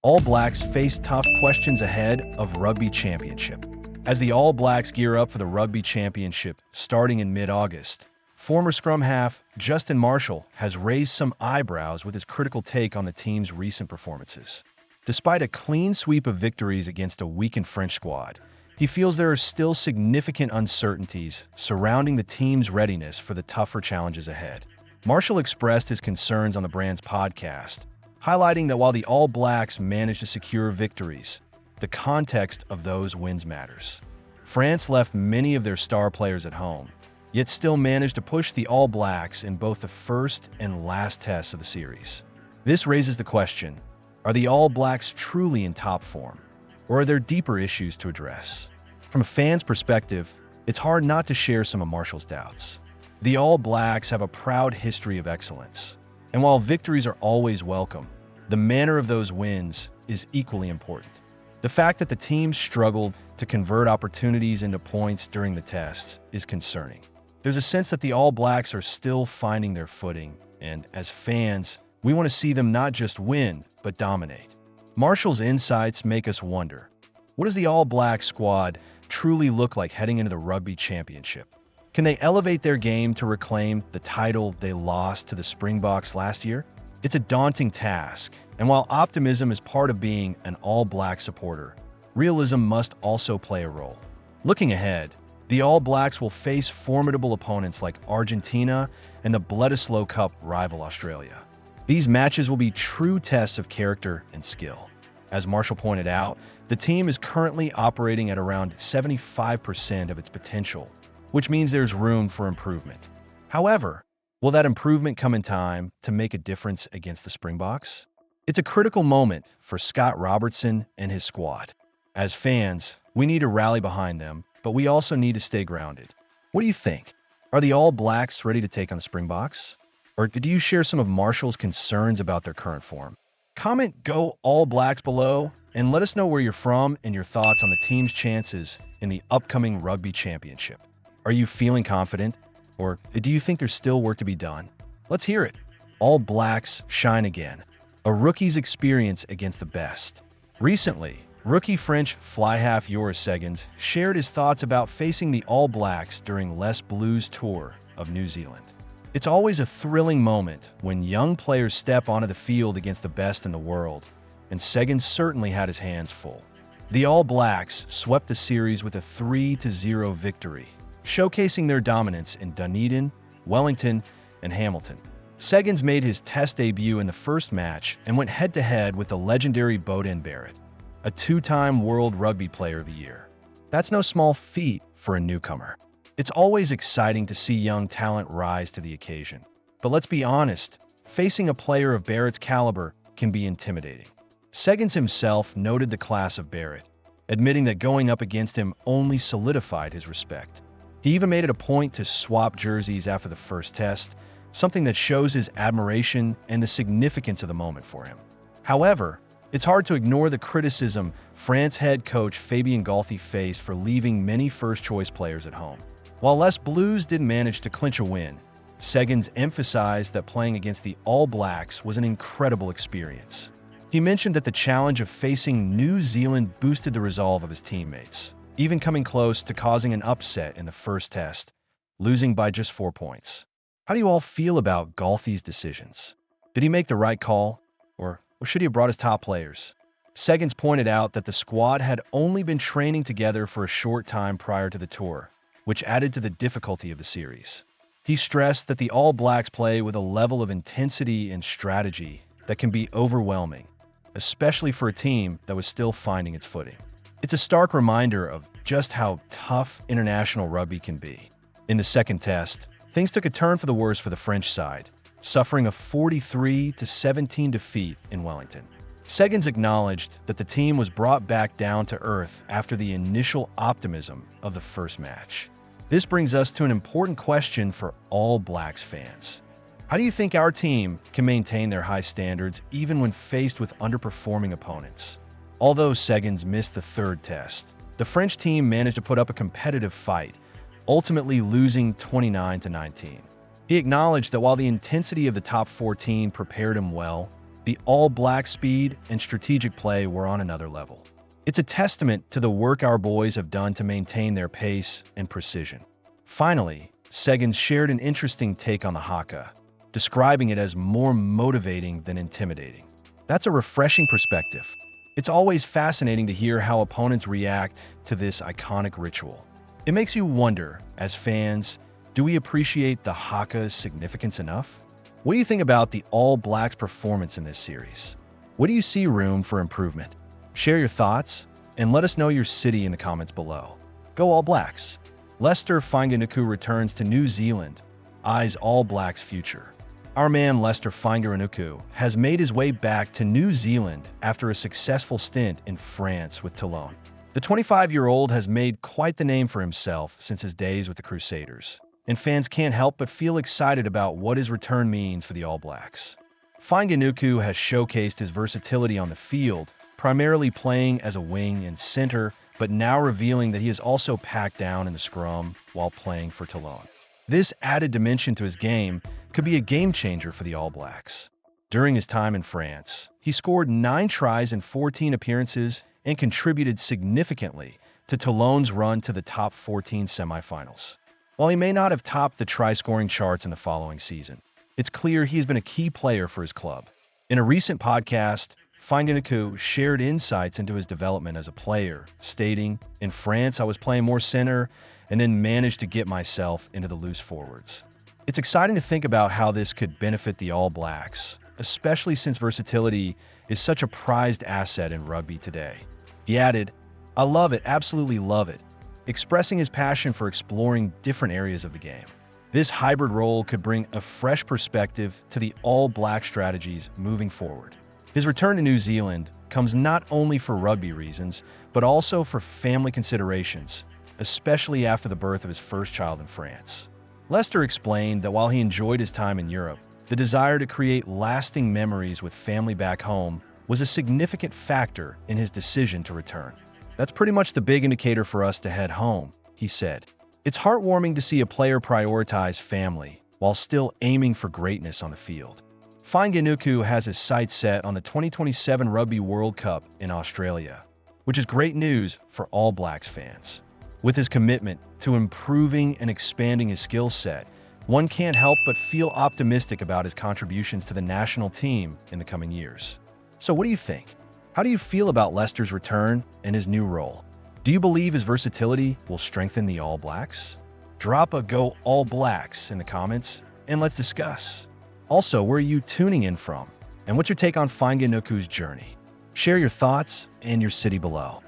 All Blacks face tough questions ahead of Rugby Championship. As the All Blacks gear up for the Rugby Championship starting in mid-August, former scrum half Justin Marshall has raised some eyebrows with his critical take on the team's recent performances. Despite a clean sweep of victories against a weakened French squad, he feels there are still significant uncertainties surrounding the team's readiness for the tougher challenges ahead. Marshall expressed his concerns on the brand's podcast, highlighting that while the All Blacks managed to secure victories, the context of those wins matters. France left many of their star players at home, yet still managed to push the All Blacks in both the first and last tests of the series. This raises the question, are the All Blacks truly in top form, or are there deeper issues to address? From a fan's perspective, it's hard not to share some of Marshall's doubts. The All Blacks have a proud history of excellence, and while victories are always welcome, the manner of those wins is equally important. The fact that the team struggled to convert opportunities into points during the tests is concerning. There's a sense that the All Blacks are still finding their footing, and as fans, we want to see them not just win, but dominate. Marshall's insights make us wonder, what does the All Black squad truly look like heading into the Rugby Championship? Can they elevate their game to reclaim the title they lost to the Springboks last year? It's a daunting task, and while optimism is part of being an All Black supporter, realism must also play a role. Looking ahead, the All Blacks will face formidable opponents like Argentina and the Bledisloe Cup rival Australia. These matches will be true tests of character and skill. As Marshall pointed out, the team is currently operating at around 75% of its potential, which means there's room for improvement. However, will that improvement come in time to make a difference against the Springboks? It's a critical moment for Scott Robertson and his squad. As fans, we need to rally behind them, but we also need to stay grounded. What do you think? Are the All Blacks ready to take on the Springboks? Or do you share some of Marshall's concerns about their current form? Comment "Go All Blacks" below and let us know where you're from and your thoughts on the team's chances in the upcoming Rugby Championship. Are you feeling confident? Or do you think there's still work to be done? Let's hear it. All Blacks shine again. A rookie's experience against the best. Recently, rookie French fly half Joris Seggins shared his thoughts about facing the All Blacks during Les Blues' tour of New Zealand. It's always a thrilling moment when young players step onto the field against the best in the world, and Seggins certainly had his hands full. The All Blacks swept the series with a 3-0 victory, showcasing their dominance in Dunedin, Wellington, and Hamilton. Seggins made his test debut in the first match and went head-to-head with the legendary Beauden Barrett, a two-time World Rugby Player of the Year. That's no small feat for a newcomer. It's always exciting to see young talent rise to the occasion. But let's be honest, facing a player of Barrett's caliber can be intimidating. Seggins himself noted the class of Barrett, admitting that going up against him only solidified his respect. He even made it a point to swap jerseys after the first test, something that shows his admiration and the significance of the moment for him. However, it's hard to ignore the criticism France head coach Fabien Galthy faced for leaving many first-choice players at home. While Les Blues didn't manage to clinch a win, Seggins emphasized that playing against the All Blacks was an incredible experience. He mentioned that the challenge of facing New Zealand boosted the resolve of his teammates, even coming close to causing an upset in the first test, losing by just 4 points. How do you all feel about Galthy's decisions? Did he make the right call, or should he have brought his top players? Seggins pointed out that the squad had only been training together for a short time prior to the tour, which added to the difficulty of the series. He stressed that the All Blacks play with a level of intensity and strategy that can be overwhelming, especially for a team that was still finding its footing. It's a stark reminder of just how tough international rugby can be. In the second test, things took a turn for the worse for the French side, suffering a 43-17 defeat in Wellington. Seggins acknowledged that the team was brought back down to earth after the initial optimism of the first match. This brings us to an important question for All Blacks fans. How do you think our team can maintain their high standards even when faced with underperforming opponents? Although Seggins missed the third test, the French team managed to put up a competitive fight, ultimately losing 29-19. He acknowledged that while the intensity of the top 14 prepared him well, the All Black speed and strategic play were on another level. It's a testament to the work our boys have done to maintain their pace and precision. Finally, Seguin shared an interesting take on the haka, describing it as more motivating than intimidating. That's a refreshing perspective. It's always fascinating to hear how opponents react to this iconic ritual. It makes you wonder, as fans, do we appreciate the haka's significance enough? What do you think about the All Blacks' performance in this series? What do you see room for improvement? Share your thoughts and let us know your city in the comments below. Go All Blacks! Lester Fainga'anuku returns to New Zealand, eyes All Blacks' future. Our man Lester Fainga'anuku has made his way back to New Zealand after a successful stint in France with Toulon. The 25-year-old has made quite the name for himself since his days with the Crusaders, and fans can't help but feel excited about what his return means for the All Blacks. Fainga'anuku has showcased his versatility on the field, primarily playing as a wing and center, but now revealing that he is also packed down in the scrum while playing for Toulon. This added dimension to his game could be a game-changer for the All Blacks. During his time in France, he scored 9 tries in 14 appearances and contributed significantly to Toulon's run to the top 14 semifinals. While he may not have topped the try-scoring charts in the following season, it's clear he's been a key player for his club. In a recent podcast, Fainga'anuku shared insights into his development as a player, stating, "In France, I was playing more center and then managed to get myself into the loose forwards." It's exciting to think about how this could benefit the All Blacks, especially since versatility is such a prized asset in rugby today. He added, "I love it, absolutely love it," expressing his passion for exploring different areas of the game. This hybrid role could bring a fresh perspective to the All Black strategies moving forward. His return to New Zealand comes not only for rugby reasons, but also for family considerations, especially after the birth of his first child in France. Lester explained that while he enjoyed his time in Europe, the desire to create lasting memories with family back home was a significant factor in his decision to return. "That's pretty much the big indicator for us to head home," he said. "It's heartwarming to see a player prioritize family while still aiming for greatness on the field." Fainga'anuku has his sights set on the 2027 Rugby World Cup in Australia, which is great news for All Blacks fans. With his commitment to improving and expanding his skill set, one can't help but feel optimistic about his contributions to the national team in the coming years. So what do you think? How do you feel about Lester's return and his new role? Do you believe his versatility will strengthen the All Blacks? Drop a "Go All Blacks" in the comments and let's discuss. Also, where are you tuning in from? And what's your take on Fainga'anuku's journey? Share your thoughts and your city below.